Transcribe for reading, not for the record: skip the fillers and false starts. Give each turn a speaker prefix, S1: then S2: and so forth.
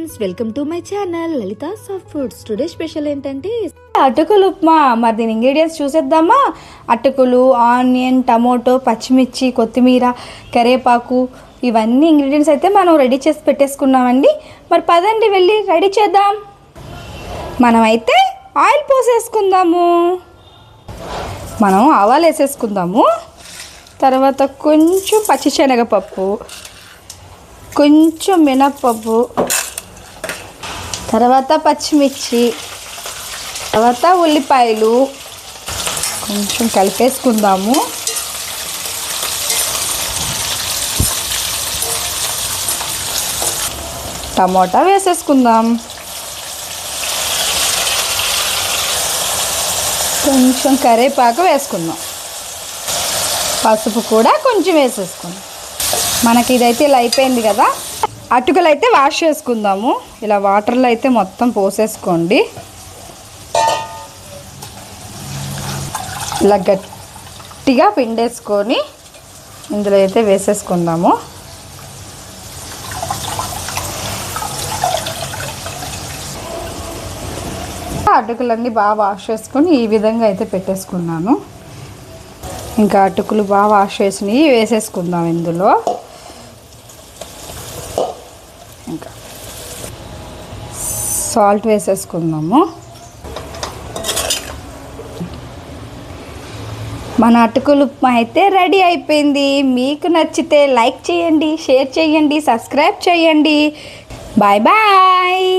S1: Friends, welcome to my channel Lalitha soft foods. Today special ఏంటంటే
S2: అటుకులు ఉప్మా. మరి దీని ఇంగ్రీడియంట్స్ చూసేద్దామా? అటుకులు, ఆనియన్, టమోటో, పచ్చిమిర్చి, కొత్తిమీర, కరివేపాకు, ఇవన్నీ ఇంగ్రీడియంట్స్ అయితే మనం రెడీ చేసి పెట్టేసుకున్నామండి. మరి పదండి వెళ్ళి రెడీ చేద్దాం. మనమైతే ఆయిల్ పోసేసుకుందాము. మనం ఆవాలు వేసేసుకుందాము. తర్వాత కొంచెం పచ్చిశనగపప్పు, కొంచెం మినప్పప్పు, తర్వాత పచ్చిమిర్చి, తర్వాత ఉల్లిపాయలు కొంచెం కలిపేసుకుందాము. టమోటా వేసేసుకుందాం. కొంచెం కరివేపాకు వేసుకుందాం. పసుపు కూడా కొంచెం వేసేసుకుందాం. మనకి ఇదైతే ఇలా అయిపోయింది కదా. అటుకులు అయితే వాష్ చేసుకుందాము. ఇలా వాటర్లో అయితే మొత్తం పోసేసుకోండి. ఇలా గట్టిగా పిండేసుకొని ఇందులో అయితే వేసేసుకుందాము. అటుకులన్నీ బాగా వాష్ చేసుకొని ఈ విధంగా అయితే పెట్టేసుకున్నాను. ఇంకా అటుకులు బాగా వాష్ చేసినవి వేసేసుకుందాం ఇందులో. ఇంకా సాల్ట్ వేసేసుకుందాము. మన అటుకులు ఉప్మా అయితే రెడీ అయిపోయింది. మీకు నచ్చితే లైక్ చేయండి, షేర్ చేయండి, సబ్స్క్రైబ్ చేయండి. Bye bye.